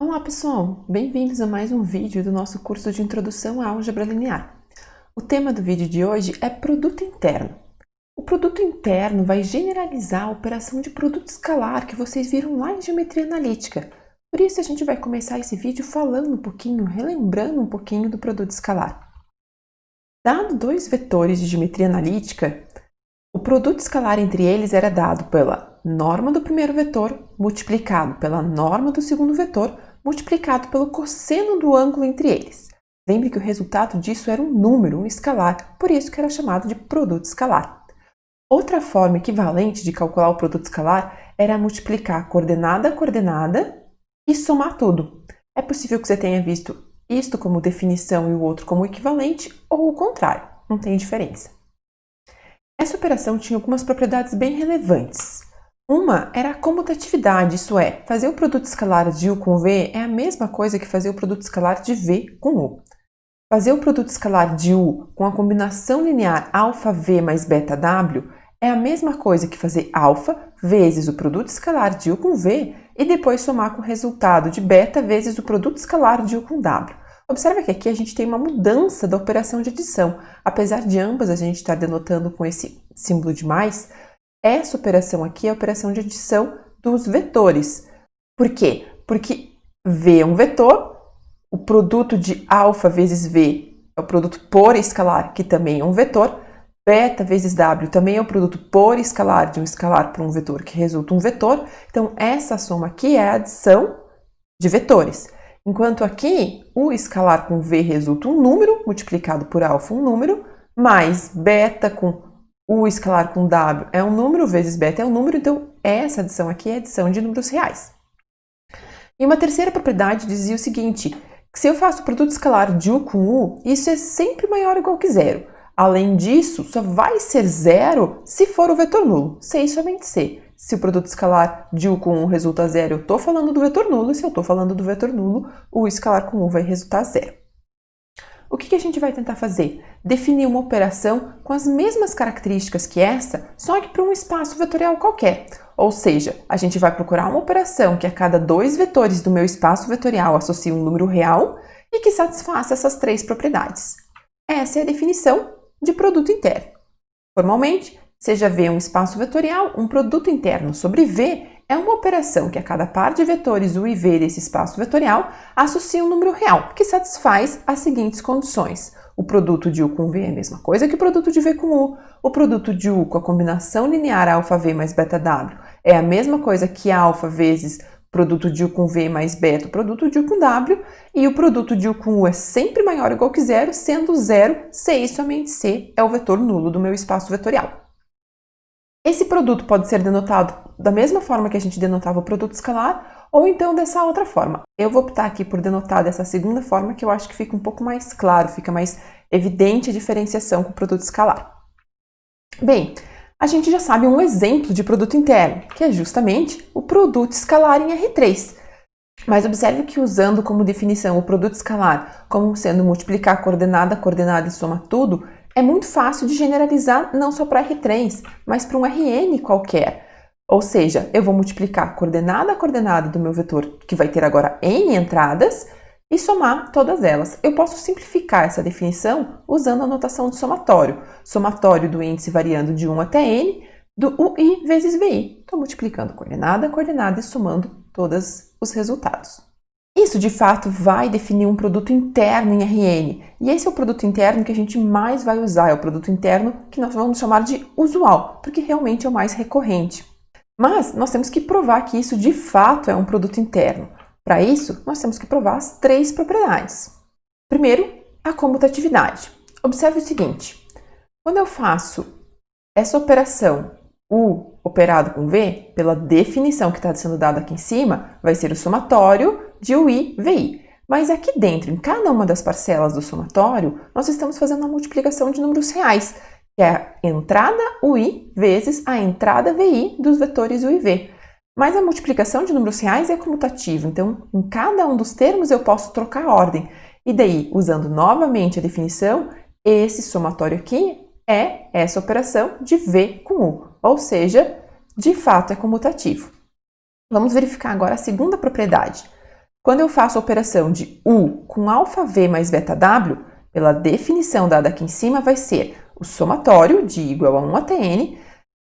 Olá pessoal, bem-vindos a mais um vídeo do nosso curso de Introdução à Álgebra Linear. O tema do vídeo de hoje é produto interno. O produto interno vai generalizar a operação de produto escalar que vocês viram lá em geometria analítica. Por isso a gente vai começar esse vídeo falando um pouquinho, relembrando um pouquinho do produto escalar. Dado dois vetores de geometria analítica, o produto escalar entre eles era dado pela norma do primeiro vetor multiplicado pela norma do segundo vetor multiplicado pelo cosseno do ângulo entre eles. Lembre que o resultado disso era um número, um escalar, por isso que era chamado de produto escalar. Outra forma equivalente de calcular o produto escalar era multiplicar coordenada a coordenada e somar tudo. É possível que você tenha visto isto como definição e o outro como equivalente, ou o contrário, não tem diferença. Essa operação tinha algumas propriedades bem relevantes. Uma era a comutatividade, isso é, fazer o produto escalar de U com V é a mesma coisa que fazer o produto escalar de V com U. Fazer o produto escalar de U com a combinação linear αV mais βW é a mesma coisa que fazer α vezes o produto escalar de U com V e depois somar com o resultado de β vezes o produto escalar de U com W. Observe que aqui a gente tem uma mudança da operação de adição. Apesar de ambas a gente estar denotando com esse símbolo de mais, essa operação aqui é a operação de adição dos vetores. Por quê? Porque V é um vetor, o produto de α vezes V é o produto por escalar, que também é um vetor, β vezes W também é o produto por escalar de um escalar para um vetor, que resulta um vetor. Então, essa soma aqui é a adição de vetores. Enquanto aqui, o escalar com V resulta um número, multiplicado por α um número, mais β com o escalar com W é um número, vezes β é um número, então essa adição aqui é a adição de números reais. E uma terceira propriedade dizia o seguinte, que se eu faço o produto escalar de U com U, isso é sempre maior ou igual que zero. Além disso, só vai ser zero se for o vetor nulo, C e somente C. Se o produto escalar de U com U resulta zero, eu estou falando do vetor nulo, e se eu estou falando do vetor nulo, o escalar com U vai resultar zero. O que a gente vai tentar fazer? Definir uma operação com as mesmas características que essa, só que para um espaço vetorial qualquer. Ou seja, a gente vai procurar uma operação que a cada dois vetores do meu espaço vetorial associe um número real e que satisfaça essas três propriedades. Essa é a definição de produto interno. Formalmente, seja V um espaço vetorial, um produto interno sobre V é uma operação que a cada par de vetores U e V desse espaço vetorial associa um número real, que satisfaz as seguintes condições. O produto de U com V é a mesma coisa que o produto de V com U. O produto de U com a combinação linear αV mais βW é a mesma coisa que α vezes produto de U com V mais β, o produto de U com W, e o produto de U com U é sempre maior ou igual que zero, sendo zero, C e somente C é o vetor nulo do meu espaço vetorial. Esse produto pode ser denotado da mesma forma que a gente denotava o produto escalar, ou então dessa outra forma. Eu vou optar aqui por denotar dessa segunda forma, que eu acho que fica um pouco mais claro, fica mais evidente a diferenciação com o produto escalar. Bem, a gente já sabe um exemplo de produto interno, que é justamente o produto escalar em R3. Mas observe que usando como definição o produto escalar como sendo multiplicar coordenada a coordenada e soma tudo, é muito fácil de generalizar não só para R3, mas para um Rn qualquer. Ou seja, eu vou multiplicar coordenada a coordenada do meu vetor, que vai ter agora n entradas, e somar todas elas. Eu posso simplificar essa definição usando a notação de somatório. Somatório do índice variando de 1 até n, do UI vezes VI. Estou multiplicando coordenada a coordenada e somando todos os resultados. Isso, de fato, vai definir um produto interno em Rn. E esse é o produto interno que a gente mais vai usar, é o produto interno que nós vamos chamar de usual, porque realmente é o mais recorrente. Mas nós temos que provar que isso, de fato, é um produto interno. Para isso, nós temos que provar as três propriedades. Primeiro, a comutatividade. Observe o seguinte, quando eu faço essa operação U operado com V, pela definição que está sendo dada aqui em cima, vai ser o somatório de UI, VI. Mas aqui dentro, em cada uma das parcelas do somatório, nós estamos fazendo a multiplicação de números reais, que é a entrada UI vezes a entrada VI dos vetores U e V. Mas a multiplicação de números reais é comutativa, então em cada um dos termos eu posso trocar a ordem. E daí, usando novamente a definição, esse somatório aqui é essa operação de V com U, ou seja, de fato é comutativo. Vamos verificar agora a segunda propriedade. Quando eu faço a operação de U com αv mais βw, pela definição dada aqui em cima, vai ser o somatório de I igual a 1 até n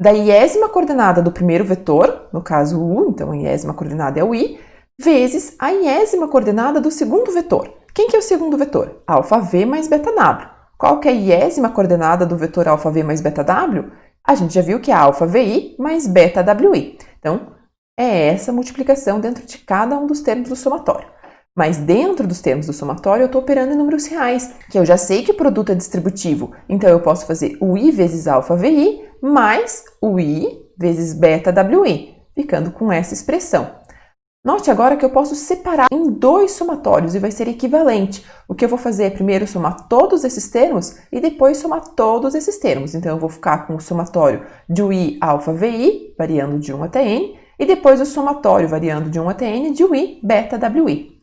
da iésima coordenada do primeiro vetor, no caso U, então a iésima coordenada é o I, vezes a iésima coordenada do segundo vetor. Quem que é o segundo vetor? αv mais βw. Qual que é a iésima coordenada do vetor αv mais βw? A gente já viu que é αvi mais βwi. Então, é essa multiplicação dentro de cada um dos termos do somatório. Mas dentro dos termos do somatório, eu estou operando em números reais, que eu já sei que o produto é distributivo. Então, eu posso fazer o i vezes αvi mais o i vezes βwi, ficando com essa expressão. Note agora que eu posso separar em dois somatórios e vai ser equivalente. O que eu vou fazer é primeiro somar todos esses termos e depois somar todos esses termos. Então, eu vou ficar com o somatório de i αvi, variando de 1 até n, e depois o somatório, variando de 1 até n, de i βwi.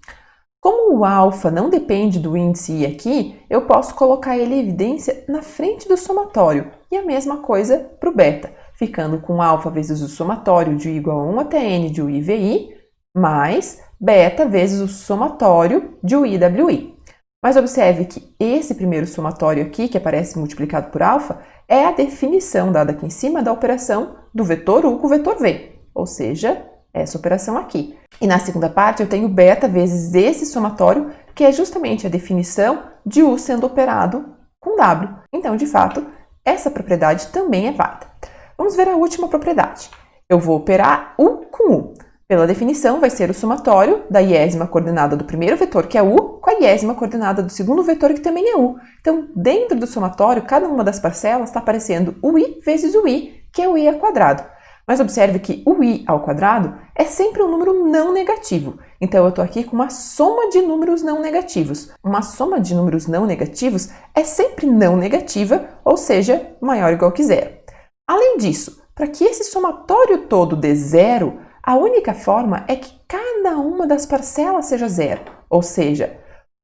Como o alfa não depende do índice i aqui, eu posso colocar ele em evidência na frente do somatório. E a mesma coisa para o beta, ficando com alfa vezes o somatório de i igual a 1 até n de ivi, mais beta vezes o somatório de iwi. Mas observe que esse primeiro somatório aqui, que aparece multiplicado por alfa, é a definição dada aqui em cima da operação do vetor u com o vetor v, ou seja, essa operação aqui. E na segunda parte eu tenho beta vezes esse somatório, que é justamente a definição de u sendo operado com w. Então, de fato, essa propriedade também é válida. Vamos ver a última propriedade. Eu vou operar u com u. Pela definição, vai ser o somatório da iésima coordenada do primeiro vetor, que é u, com a iésima coordenada do segundo vetor, que também é u. Então, dentro do somatório, cada uma das parcelas está aparecendo o i vezes o i, que é o i ao quadrado. Mas observe que o i ao quadrado é sempre um número não negativo. Então, eu estou aqui com uma soma de números não negativos. Uma soma de números não negativos é sempre não negativa, ou seja, maior ou igual que zero. Além disso, para que esse somatório todo dê zero, a única forma é que cada uma das parcelas seja zero. Ou seja,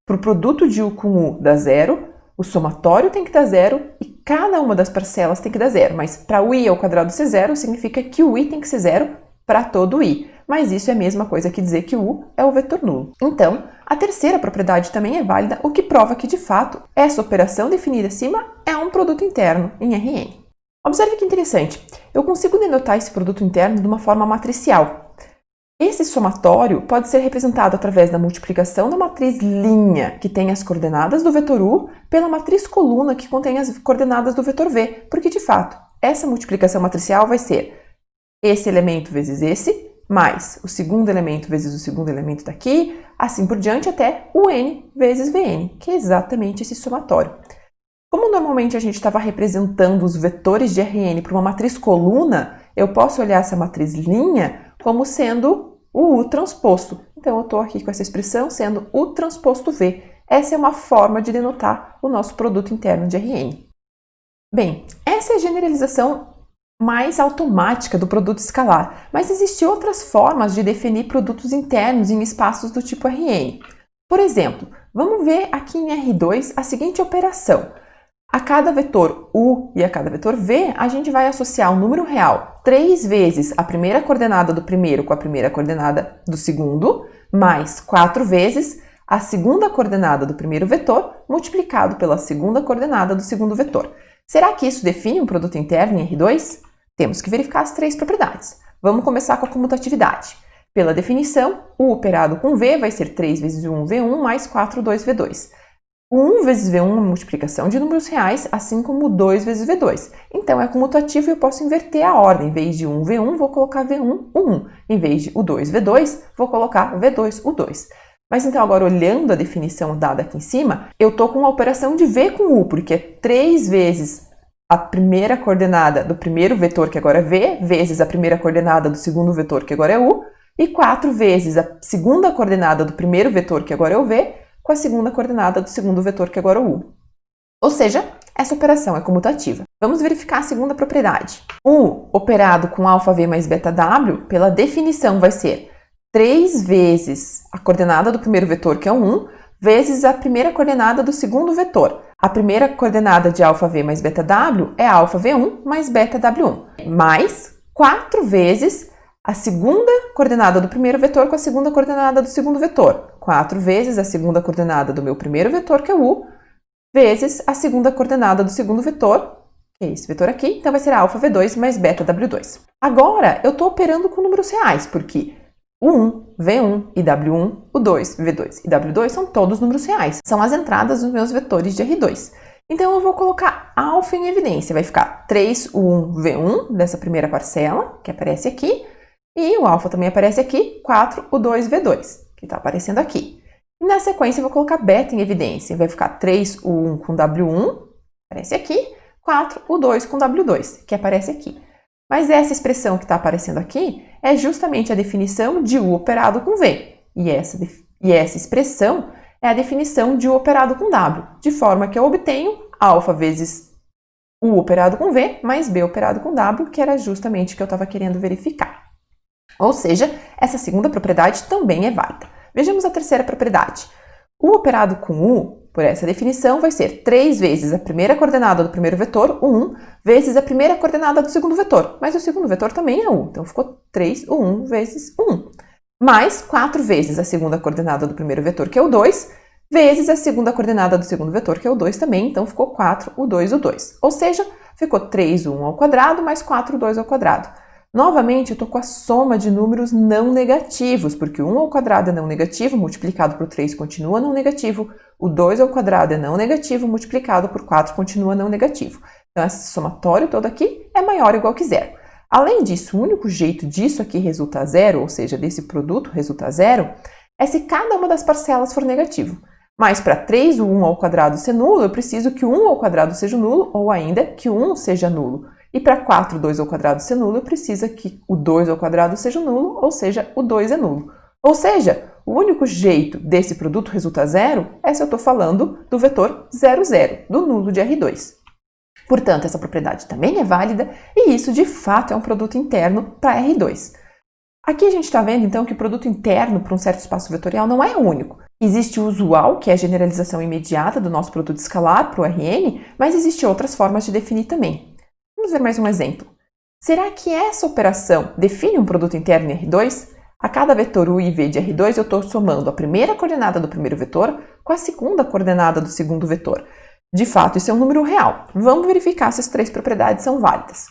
para o produto de u com u dar zero, o somatório tem que dar zero e cada uma das parcelas tem que dar zero. Mas para o i ao quadrado ser zero, significa que o i tem que ser zero para todo o i. Mas isso é a mesma coisa que dizer que o u é o vetor nulo. Então, a terceira propriedade também é válida, o que prova que, de fato, essa operação definida acima é um produto interno em Rn. Observe que interessante, eu consigo denotar esse produto interno de uma forma matricial. Esse somatório pode ser representado através da multiplicação da matriz linha, que tem as coordenadas do vetor u, pela matriz coluna, que contém as coordenadas do vetor v, porque, de fato, essa multiplicação matricial vai ser esse elemento vezes esse, mais o segundo elemento vezes o segundo elemento daqui, assim por diante até o n vezes vn, que é exatamente esse somatório. Como normalmente a gente estava representando os vetores de Rn para uma matriz coluna, eu posso olhar essa matriz linha como sendo o U transposto. Então, eu estou aqui com essa expressão sendo U transposto V. Essa é uma forma de denotar o nosso produto interno de Rn. Bem, essa é a generalização mais automática do produto escalar, mas existem outras formas de definir produtos internos em espaços do tipo Rn. Por exemplo, vamos ver aqui em R2 a seguinte operação. A cada vetor u e a cada vetor v, a gente vai associar o número real 3 vezes a primeira coordenada do primeiro com a primeira coordenada do segundo, mais 4 vezes a segunda coordenada do primeiro vetor, multiplicado pela segunda coordenada do segundo vetor. Será que isso define um produto interno em R2? Temos que verificar as três propriedades. Vamos começar com a comutatividade. Pela definição, u operado com v vai ser 3 vezes 1 v1 mais 4 2v2. O 1 vezes V1 é uma multiplicação de números reais, assim como o 2 vezes V2. Então, é comutativo e eu posso inverter a ordem. Em vez de 1 V1, vou colocar V1 U1. Em vez de o 2 V2, vou colocar V2 U2. Mas então, agora, olhando a definição dada aqui em cima, eu estou com uma operação de V com U, porque é 3 vezes a primeira coordenada do primeiro vetor, que agora é V, vezes a primeira coordenada do segundo vetor, que agora é U, e 4 vezes a segunda coordenada do primeiro vetor, que agora é o V, com a segunda coordenada do segundo vetor, que agora é o u. Ou seja, essa operação é comutativa. Vamos verificar a segunda propriedade. U operado com αv mais βw, pela definição, vai ser 3 vezes a coordenada do primeiro vetor, que é o 1, vezes a primeira coordenada do segundo vetor. A primeira coordenada de αv mais βw é αv1 mais βw1, mais 4 vezes a segunda coordenada do primeiro vetor com a segunda coordenada do segundo vetor. 4 vezes a segunda coordenada do meu primeiro vetor, que é o U, vezes a segunda coordenada do segundo vetor, que é esse vetor aqui. Então, vai ser alfa V2 mais beta W2. Agora, eu estou operando com números reais, porque U1, V1 e W1, U2, V2 e W2 são todos números reais. São as entradas dos meus vetores de R2. Então, eu vou colocar alfa em evidência. Vai ficar 3U1, V1 dessa primeira parcela, que aparece aqui. E o alfa também aparece aqui, 4U2, V2, que está aparecendo aqui. E na sequência, eu vou colocar beta em evidência. Vai ficar 3U1 com W1, aparece aqui. 4U2 com W2, que aparece aqui. Mas essa expressão que está aparecendo aqui é justamente a definição de U operado com V. E essa expressão é a definição de U operado com W, de forma que eu obtenho alfa vezes U operado com V mais B operado com W, que era justamente o que eu estava querendo verificar. Ou seja, essa segunda propriedade também é válida. Vejamos a terceira propriedade. U operado com U, por essa definição, vai ser 3 vezes a primeira coordenada do primeiro vetor, U1, vezes a primeira coordenada do segundo vetor. Mas o segundo vetor também é U, então ficou 3U1 vezes U1. Mais 4 vezes a segunda coordenada do primeiro vetor, que é o 2, vezes a segunda coordenada do segundo vetor, que é o 2 também, então ficou 4U2, U2. Ou seja, ficou 3U1 ao quadrado mais 4U2 ao quadrado. Novamente, eu estou com a soma de números não negativos, porque o 1 ao quadrado é não negativo, multiplicado por 3 continua não negativo, o 2 ao quadrado é não negativo, multiplicado por 4 continua não negativo. Então, esse somatório todo aqui é maior ou igual que zero. Além disso, o único jeito disso aqui resultar zero, ou seja, desse produto resultar zero, é se cada uma das parcelas for negativo. Mas para 3 o 1 ao quadrado ser nulo, eu preciso que o 1 ao quadrado seja nulo, ou ainda que o 1 seja nulo. E para 4, 2 ao quadrado ser nulo, eu preciso que o 2 ao quadrado seja nulo, ou seja, o 2 é nulo. Ou seja, o único jeito desse produto resultar zero é se eu estou falando do vetor 0, 0, do nulo de R2. Portanto, essa propriedade também é válida e isso, de fato, é um produto interno para R2. Aqui a gente está vendo, então, que o produto interno para um certo espaço vetorial não é único. Existe o usual, que é a generalização imediata do nosso produto escalar para o Rn, mas existem outras formas de definir também. Vamos ver mais um exemplo. Será que essa operação define um produto interno em R2? A cada vetor U e V de R2, eu estou somando a primeira coordenada do primeiro vetor com a segunda coordenada do segundo vetor. De fato, isso é um número real. Vamos verificar se as três propriedades são válidas.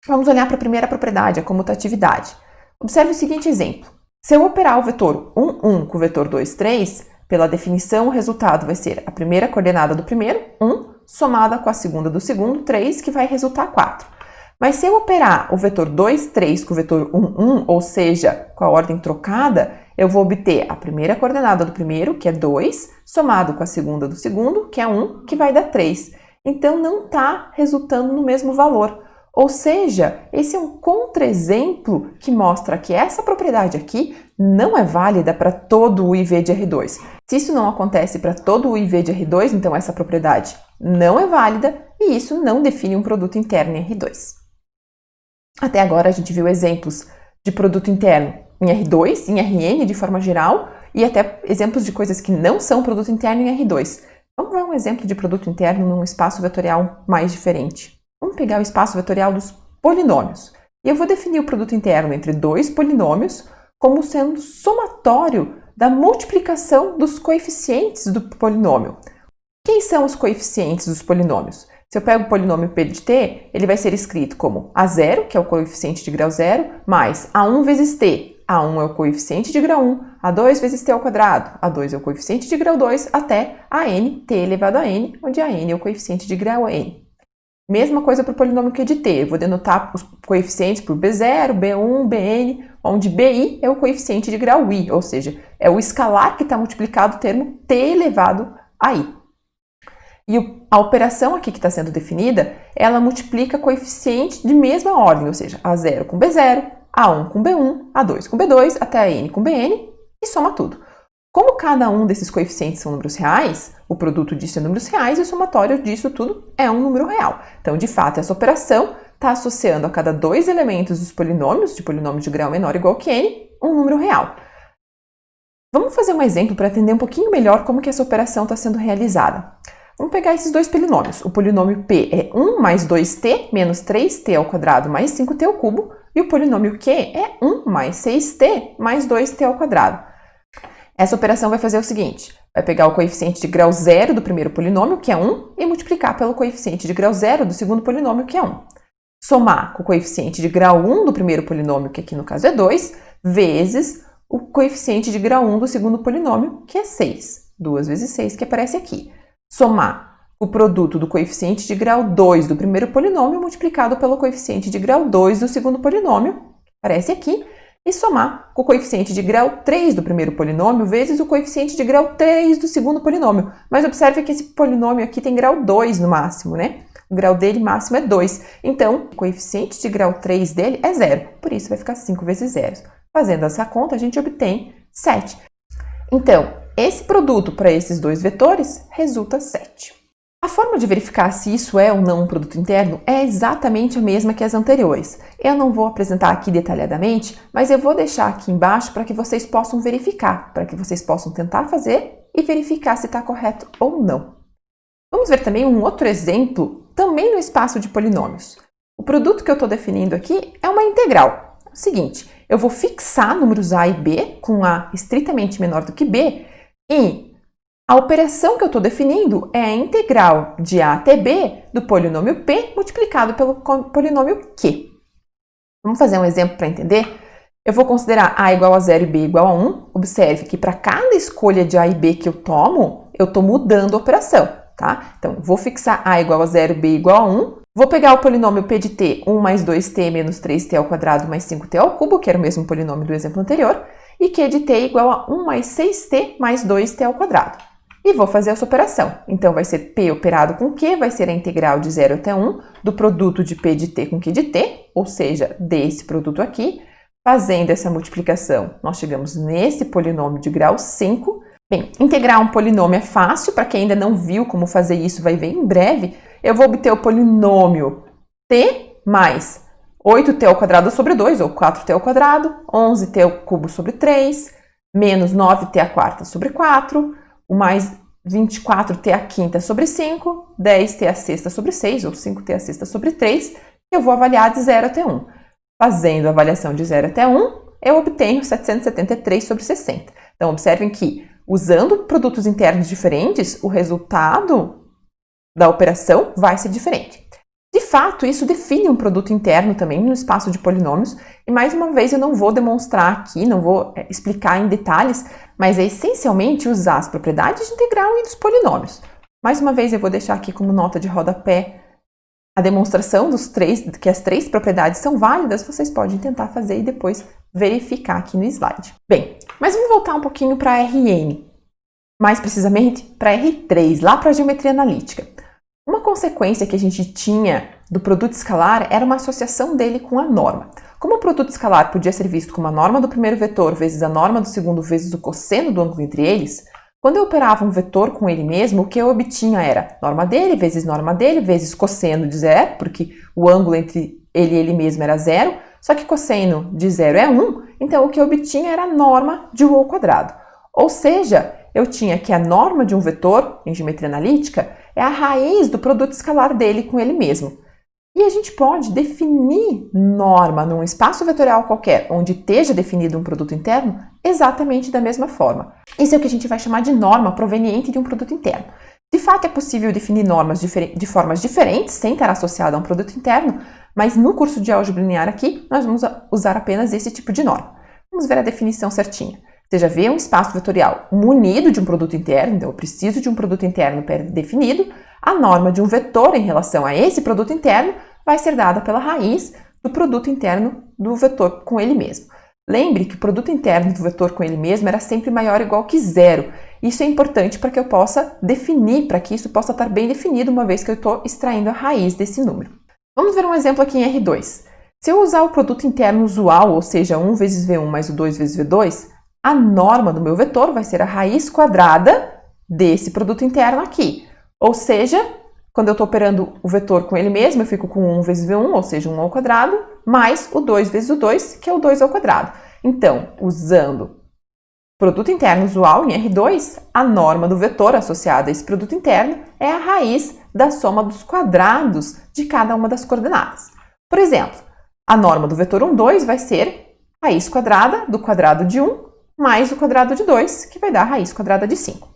Vamos olhar para a primeira propriedade, a comutatividade. Observe o seguinte exemplo. Se eu operar o vetor 1, 1 com o vetor 2, 3, pela definição, o resultado vai ser a primeira coordenada do primeiro, 1, somada com a segunda do segundo, 3, que vai resultar 4. Mas se eu operar o vetor 2, 3 com o vetor 1, 1, ou seja, com a ordem trocada, eu vou obter a primeira coordenada do primeiro, que é 2, somado com a segunda do segundo, que é 1, que vai dar 3. Então, não está resultando no mesmo valor. Ou seja, esse é um contra-exemplo que mostra que essa propriedade aqui não é válida para todo o IV de R2. Se isso não acontece para todo o IV de R2, então essa propriedade não é válida e isso não define um produto interno em R2. Até agora a gente viu exemplos de produto interno em R2, em Rn de forma geral, e até exemplos de coisas que não são produto interno em R2. Vamos ver um exemplo de produto interno num espaço vetorial mais diferente. Vamos pegar o espaço vetorial dos polinômios. E eu vou definir o produto interno entre dois polinômios como sendo somatório da multiplicação dos coeficientes do polinômio. Quem são os coeficientes dos polinômios? Se eu pego o polinômio P de t, ele vai ser escrito como A0, que é o coeficiente de grau 0, mais A1 vezes t. A1 é o coeficiente de grau 1, A2 vezes t ao quadrado. A2 é o coeficiente de grau 2 até an, t elevado a n, onde a n é o coeficiente de grau n. Mesma coisa para o polinômio Q de t. Eu vou denotar os coeficientes por B0, B1, Bn, onde Bi é o coeficiente de grau i, ou seja, é o escalar que está multiplicado o termo t elevado a i. E a operação aqui que está sendo definida, ela multiplica coeficiente de mesma ordem, ou seja, A0 com B0, A1 com B1, A2 com B2, até a n com Bn e soma tudo. Como cada um desses coeficientes são números reais, o produto disso é números reais e o somatório disso tudo é um número real. Então, de fato, essa operação está associando a cada dois elementos dos polinômios, de polinômio de grau menor ou igual que n, um número real. Vamos fazer um exemplo para entender um pouquinho melhor como que essa operação está sendo realizada. Vamos pegar esses dois polinômios. O polinômio P é 1 mais 2t menos 3t ao quadrado mais 5t ao cubo, e o polinômio q é 1 mais 6t mais 2t ao quadrado. Essa operação vai fazer o seguinte, vai pegar o coeficiente de grau zero do primeiro polinômio, que é 1, e multiplicar pelo coeficiente de grau zero do segundo polinômio, que é 1. Somar com o coeficiente de grau 1 do primeiro polinômio, que aqui no caso é 2, vezes o coeficiente de grau 1 do segundo polinômio, que é 6. 2 vezes 6, que aparece aqui. Somar o produto do coeficiente de grau 2 do primeiro polinômio multiplicado pelo coeficiente de grau 2 do segundo polinômio, que aparece aqui, e somar com o coeficiente de grau 3 do primeiro polinômio vezes o coeficiente de grau 3 do segundo polinômio. Mas observe que esse polinômio aqui tem grau 2 no máximo, né? O grau dele máximo é 2. Então, o coeficiente de grau 3 dele é 0. Por isso, vai ficar 5 vezes 0. Fazendo essa conta, a gente obtém 7. Então, esse produto para esses dois vetores resulta 7. A forma de verificar se isso é ou não um produto interno é exatamente a mesma que as anteriores. Eu não vou apresentar aqui detalhadamente, mas eu vou deixar aqui embaixo para que vocês possam verificar, para que vocês possam tentar fazer e verificar se está correto ou não. Vamos ver também um outro exemplo, também no espaço de polinômios. O produto que eu estou definindo aqui é uma integral. É o seguinte, eu vou fixar números a e b com a estritamente menor do que b e a operação que eu estou definindo é a integral de a até b do polinômio p multiplicado pelo polinômio q. Vamos fazer um exemplo para entender? Eu vou considerar a igual a 0 e b igual a 1. Observe que para cada escolha de a e b que eu estou mudando a operação, tá? Então, vou fixar a igual a 0 e b igual a 1. Vou pegar o polinômio p de t, 1 mais 2t menos 3t ao quadrado mais 5t ao cubo, que era o mesmo polinômio do exemplo anterior, e q de t igual a 1 mais 6t mais 2t ao quadrado. E vou fazer essa operação. Então, vai ser p operado com q, vai ser a integral de 0 até 1 do produto de p de t com q de t, ou seja, desse produto aqui. Fazendo essa multiplicação, nós chegamos nesse polinômio de grau 5. Bem, integrar um polinômio é fácil, para quem ainda não viu como fazer isso, vai ver em breve. Eu vou obter o polinômio t mais 8t ao quadrado sobre 2, ou 4t ao quadrado, 11t ao cubo sobre 3, menos 9t à quarta sobre 4, o mais 24t à quinta sobre 5, 10t à sexta sobre 6, ou 5t à sexta sobre 3, que eu vou avaliar de 0 até 1. Fazendo a avaliação de 0 até 1, eu obtenho 773 sobre 60. Então, observem que, usando produtos internos diferentes, o resultado da operação vai ser diferente. De fato, isso define um produto interno também no espaço de polinômios, e mais uma vez eu não vou demonstrar aqui, não vou explicar em detalhes, mas é essencialmente usar as propriedades de integral e dos polinômios. Mais uma vez eu vou deixar aqui como nota de rodapé a demonstração que as três propriedades são válidas, vocês podem tentar fazer e depois verificar aqui no slide. Bem, mas vamos voltar um pouquinho para a Rn, mais precisamente para R3, lá para a geometria analítica. Uma consequência que a gente tinha do produto escalar era uma associação dele com a norma. Como o produto escalar podia ser visto como a norma do primeiro vetor vezes a norma do segundo vezes o cosseno do ângulo entre eles, quando eu operava um vetor com ele mesmo, o que eu obtinha era norma dele vezes cosseno de zero, porque o ângulo entre ele e ele mesmo era zero, só que cosseno de zero é 1, então o que eu obtinha era a norma de u ao quadrado. Ou seja, eu tinha que a norma de um vetor, em geometria analítica, é a raiz do produto escalar dele com ele mesmo. E a gente pode definir norma num espaço vetorial qualquer, onde esteja definido um produto interno, exatamente da mesma forma. Isso é o que a gente vai chamar de norma proveniente de um produto interno. De fato, é possível definir normas de formas diferentes, sem estar associada a um produto interno, mas no curso de álgebra linear aqui, nós vamos usar apenas esse tipo de norma. Vamos ver a definição certinha. Você já vê um espaço vetorial munido de um produto interno, então eu preciso de um produto interno definido. A norma de um vetor em relação a esse produto interno vai ser dada pela raiz do produto interno do vetor com ele mesmo. Lembre que o produto interno do vetor com ele mesmo era sempre maior ou igual que zero. Isso é importante para que eu possa definir, para que isso possa estar bem definido, uma vez que eu estou extraindo a raiz desse número. Vamos ver um exemplo aqui em R2. Se eu usar o produto interno usual, ou seja, 1 vezes V1 mais o 2 vezes V2, a norma do meu vetor vai ser a raiz quadrada desse produto interno aqui. Ou seja, quando eu estou operando o vetor com ele mesmo, eu fico com 1 vezes V1, ou seja, 1 ao quadrado, mais o 2 vezes o 2, que é o 2 ao quadrado. Então, usando produto interno usual em R2, a norma do vetor associada a esse produto interno é a raiz da soma dos quadrados de cada uma das coordenadas. Por exemplo, A norma do vetor 1, 2 vai ser raiz quadrada do quadrado de 1 mais o quadrado de 2, que vai dar a raiz quadrada de 5.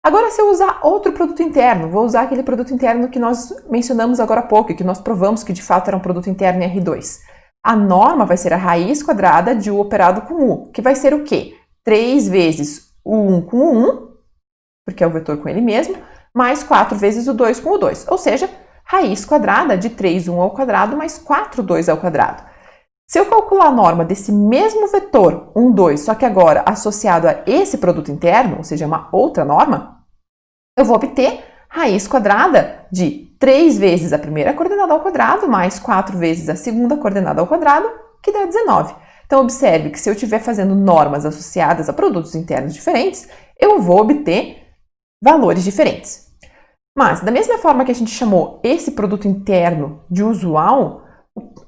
Agora, se eu usar outro produto interno, vou usar aquele produto interno que nós mencionamos agora há pouco, e que nós provamos que de fato era um produto interno em R2. A norma vai ser a raiz quadrada de U operado com U, que vai ser o quê? 3 vezes o 1 com o 1, porque é o vetor com ele mesmo, mais 4 vezes o 2 com o 2, ou seja, raiz quadrada de 3, 1 ao quadrado mais 4, 2 ao quadrado. Se eu calcular a norma desse mesmo vetor 1, 2, só que agora associado a esse produto interno, ou seja, uma outra norma, eu vou obter raiz quadrada de 3 vezes a primeira coordenada ao quadrado mais 4 vezes a segunda coordenada ao quadrado, que dá 19. Então, observe que se eu estiver fazendo normas associadas a produtos internos diferentes, eu vou obter valores diferentes. Mas, da mesma forma que a gente chamou esse produto interno de usual,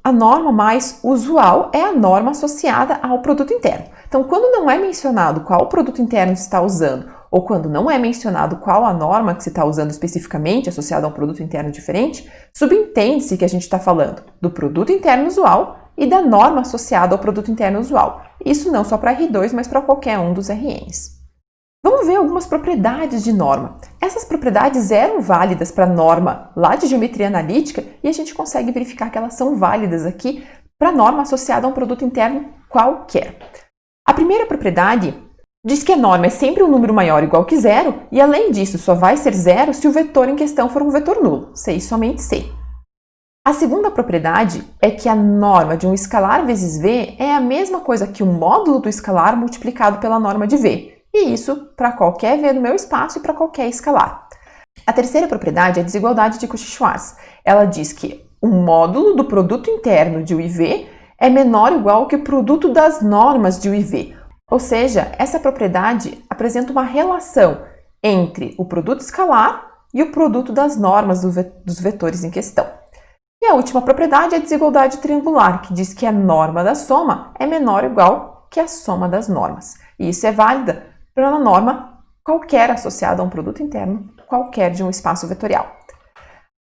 a norma mais usual é a norma associada ao produto interno. Então, quando não é mencionado qual produto interno se está usando, ou quando não é mencionado qual a norma que se está usando especificamente associada a um produto interno diferente, subentende-se que a gente está falando do produto interno usual e da norma associada ao produto interno usual. Isso não só para R2, mas para qualquer um dos RNs. Vamos ver algumas propriedades de norma. Essas propriedades eram válidas para a norma lá de geometria analítica e a gente consegue verificar que elas são válidas aqui para a norma associada a um produto interno qualquer. A primeira propriedade diz que a norma é sempre um número maior ou igual que zero e, além disso, só vai ser zero se o vetor em questão for um vetor nulo, C e somente C. A segunda propriedade é que a norma de um escalar vezes V é a mesma coisa que o módulo do escalar multiplicado pela norma de V. E isso para qualquer V no meu espaço e para qualquer escalar. A terceira propriedade é a desigualdade de Cauchy-Schwarz. Ela diz que o módulo do produto interno de U e V é menor ou igual que o produto das normas de U e V. Ou seja, essa propriedade apresenta uma relação entre o produto escalar e o produto das normas dos vetores em questão. E a última propriedade é a desigualdade triangular, que diz que a norma da soma é menor ou igual que a soma das normas. E isso é válida para uma norma qualquer associada a um produto interno qualquer de um espaço vetorial.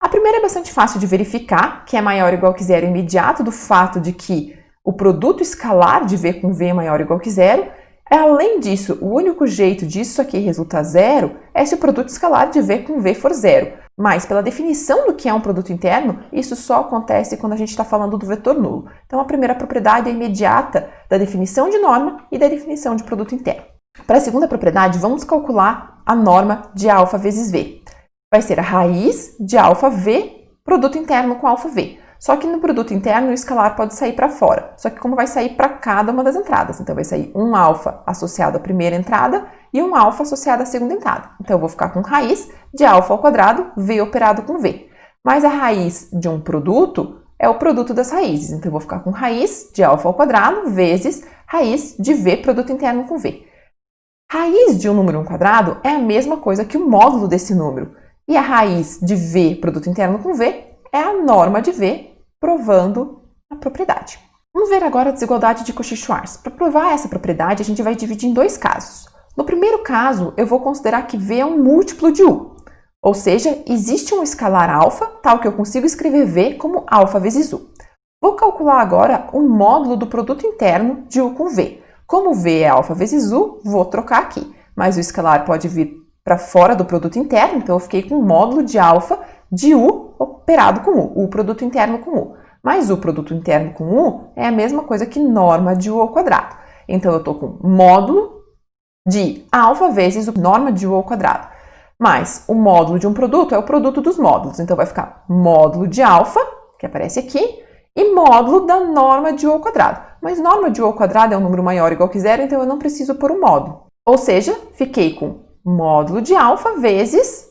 A primeira é bastante fácil de verificar, que é maior ou igual que zero imediato do fato de que o produto escalar de V com V é maior ou igual que zero. Além disso, o único jeito disso aqui resultar zero é se o produto escalar de V com V for zero. Mas, pela definição do que é um produto interno, isso só acontece quando a gente está falando do vetor nulo. Então, a primeira propriedade é imediata da definição de norma e da definição de produto interno. Para a segunda propriedade, vamos calcular a norma de alfa vezes V. Vai ser a raiz de alfa V, produto interno com alfa V. Só que no produto interno o escalar pode sair para fora, só que como vai sair para cada uma das entradas. Então vai sair um alfa associado à primeira entrada e um alfa associado à segunda entrada. Então eu vou ficar com raiz de alfa ao quadrado, V operado com V. Mas a raiz de um produto é o produto das raízes. Então eu vou ficar com raiz de alfa ao quadrado vezes raiz de V, produto interno com V. Raiz de um número ao quadrado é a mesma coisa que o módulo desse número. E a raiz de V, produto interno com V, é a norma de V, provando a propriedade. Vamos ver agora a desigualdade de Cauchy-Schwarz. Para provar essa propriedade, a gente vai dividir em dois casos. No primeiro caso, eu vou considerar que V é um múltiplo de U. Ou seja, existe um escalar alfa, tal que eu consigo escrever V como alfa vezes U. Vou calcular agora o módulo do produto interno de U com V. Como V é alfa vezes U, vou trocar aqui. Mas o escalar pode vir para fora do produto interno, então eu fiquei com o módulo de alfa de U operado com U, o produto interno com U. Mas o produto interno com U é a mesma coisa que norma de U ao quadrado. Então eu estou com módulo de alfa vezes o norma de U ao quadrado. Mas o módulo de um produto é o produto dos módulos. Então vai ficar módulo de alfa, que aparece aqui, e módulo da norma de U ao quadrado. Mas norma de U ao quadrado é um número maior ou igual que zero, então eu não preciso pôr o módulo. Ou seja, fiquei com módulo de alfa vezes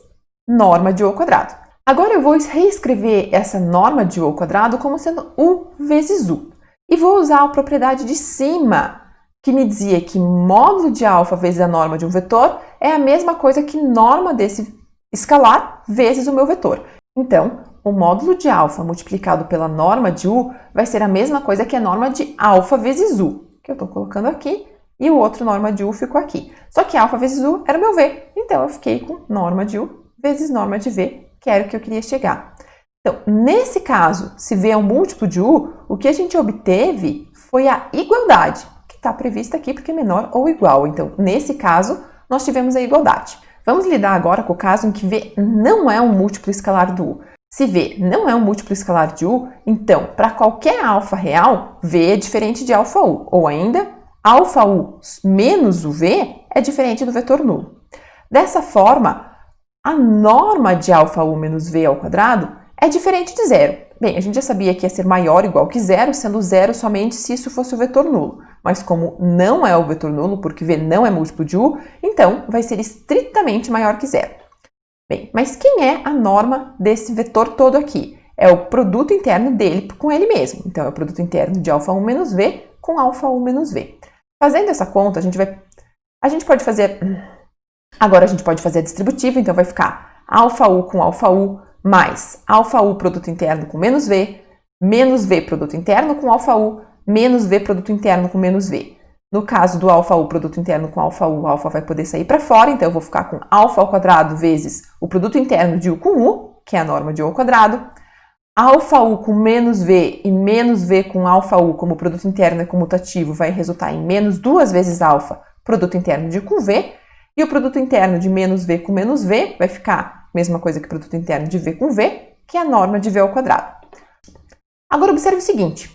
norma de U ao quadrado. Agora eu vou reescrever essa norma de U ao quadrado como sendo U vezes U. E vou usar a propriedade de cima, que me dizia que módulo de alfa vezes a norma de um vetor é a mesma coisa que norma desse escalar vezes o meu vetor. Então, o módulo de alfa multiplicado pela norma de U vai ser a mesma coisa que a norma de alfa vezes U, que eu estou colocando aqui, e o outro norma de U ficou aqui. Só que alfa vezes U era o meu V, então eu fiquei com norma de U vezes norma de V, que era o que eu queria chegar. Então, nesse caso, se V é um múltiplo de U, o que a gente obteve foi a igualdade, que está prevista aqui porque é menor ou igual. Então, nesse caso, nós tivemos a igualdade. Vamos lidar agora com o caso em que V não é um múltiplo escalar do U. Se V não é um múltiplo escalar de U, então, para qualquer alfa real, V é diferente de alfa U. Ou ainda, alfa U menos o V é diferente do vetor nulo. Dessa forma, a norma de alfa U menos V ao quadrado é diferente de zero. Bem, a gente já sabia que ia ser maior ou igual que zero, sendo zero somente se isso fosse o vetor nulo. Mas como não é o vetor nulo, porque V não é múltiplo de U, então vai ser estritamente maior que zero. Bem, mas quem é a norma desse vetor todo aqui? É o produto interno dele com ele mesmo. Então, é o produto interno de alfa 1 menos V com alfa 1 menos V. Fazendo essa conta, a gente pode fazer a distributiva, então vai ficar alfa U com alfa U mais alfa U produto interno com menos V produto interno com alfa U, menos V produto interno com menos V. No caso do alfa U produto interno com alfa U, o alfa vai poder sair para fora, então eu vou ficar com alfa ao quadrado vezes o produto interno de U com U, que é a norma de U ao quadrado, alfa U com menos V e menos V com alfa U, como o produto interno é comutativo, vai resultar em menos 2 vezes alfa, produto interno de U com V, e o produto interno de menos V com menos V vai ficar a mesma coisa que o produto interno de V com V, que é a norma de V ao quadrado. Agora observe o seguinte,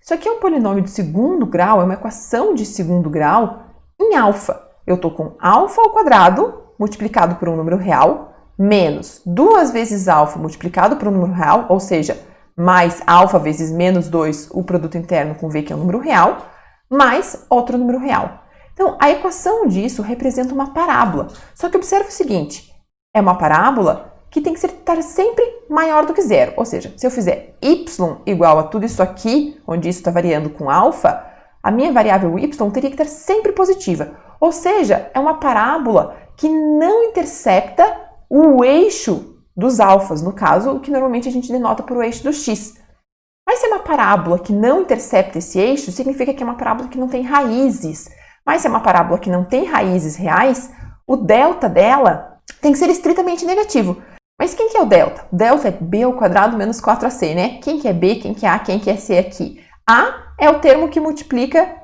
isso aqui é um polinômio de segundo grau, é uma equação de segundo grau em alfa. Eu estou com alfa ao quadrado multiplicado por um número real, menos 2 vezes alfa multiplicado por um número real, ou seja, mais alfa vezes menos 2, o produto interno com V, que é um número real, mais outro número real. Então, a equação disso representa uma parábola. Só que observe o seguinte, é uma parábola que tem que estar sempre maior do que zero. Ou seja, se eu fizer y igual a tudo isso aqui, onde isso está variando com alfa, a minha variável y teria que estar sempre positiva. Ou seja, é uma parábola que não intercepta o eixo dos alfas, no caso, o que normalmente a gente denota por o eixo do x. Mas se é uma parábola que não intercepta esse eixo, significa que é uma parábola que não tem raízes. Mas se é uma parábola que não tem raízes reais, o delta dela tem que ser estritamente negativo. Mas quem que é o delta? O delta é b ao quadrado menos 4ac, né? Quem que é b, quem que é a, quem que é c aqui? A é o termo que multiplica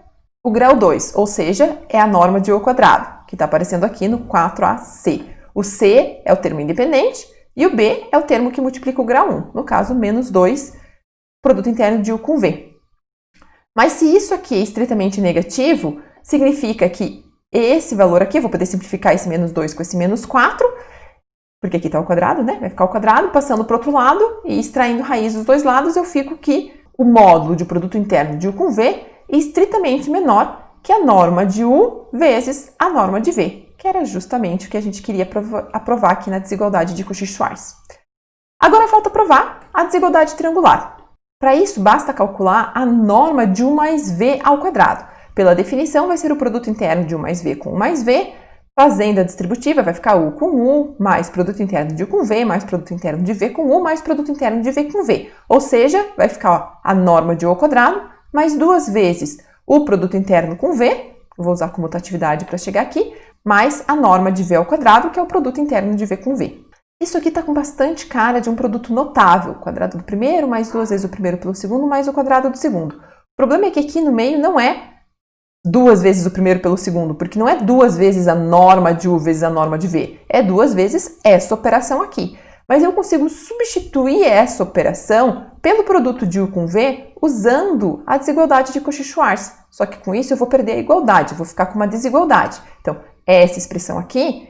o grau 2, ou seja, é a norma de u ao quadrado, que está aparecendo aqui no 4ac. O c é o termo independente e o b é o termo que multiplica o grau 1, no caso, menos 2, produto interno de u com v. Mas se isso aqui é estritamente negativo, significa que esse valor aqui, eu vou poder simplificar esse menos 2 com esse menos 4, porque aqui está ao quadrado, né? Vai ficar ao quadrado, passando para o outro lado e extraindo raiz dos dois lados, eu fico que o módulo de produto interno de U com V é estritamente menor que a norma de U vezes a norma de V, que era justamente o que a gente queria aprovar aqui na desigualdade de Cauchy-Schwarz. Agora falta provar a desigualdade triangular. Para isso, basta calcular a norma de U mais V ao quadrado. Pela definição, vai ser o produto interno de U mais V com U mais V. Fazendo a distributiva, vai ficar U com U, mais produto interno de U com V, mais produto interno de V com U, mais produto interno de V com V. Ou seja, vai ficar a norma de U ao quadrado, mais 2 vezes o produto interno com V, vou usar comutatividade para chegar aqui, mais a norma de V ao quadrado, que é o produto interno de V com V. Isso aqui está com bastante cara de um produto notável, quadrado do primeiro, mais 2 vezes o primeiro pelo segundo, mais o quadrado do segundo. O problema é que aqui no meio não é 2 vezes o primeiro pelo segundo, porque não é 2 vezes a norma de U vezes a norma de V, é 2 vezes essa operação aqui. Mas eu consigo substituir essa operação pelo produto de U com V usando a desigualdade de Cauchy-Schwarz. Só que com isso eu vou perder a igualdade, eu vou ficar com uma desigualdade. Então, essa expressão aqui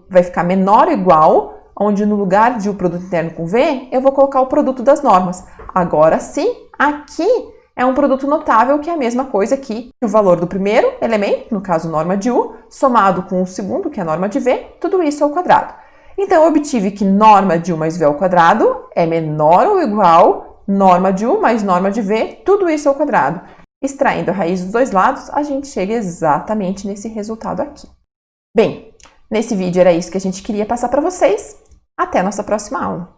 vai ficar menor ou igual, onde no lugar de U produto interno com V, eu vou colocar o produto das normas. Agora sim, aqui é um produto notável, que é a mesma coisa aqui, que o valor do primeiro elemento, no caso norma de U, somado com o segundo, que é a norma de V, tudo isso ao quadrado. Então, eu obtive que norma de U mais V ao quadrado é menor ou igual norma de U mais norma de V, tudo isso ao quadrado. Extraindo a raiz dos dois lados, a gente chega exatamente nesse resultado aqui. Bem, nesse vídeo era isso que a gente queria passar para vocês. Até a nossa próxima aula!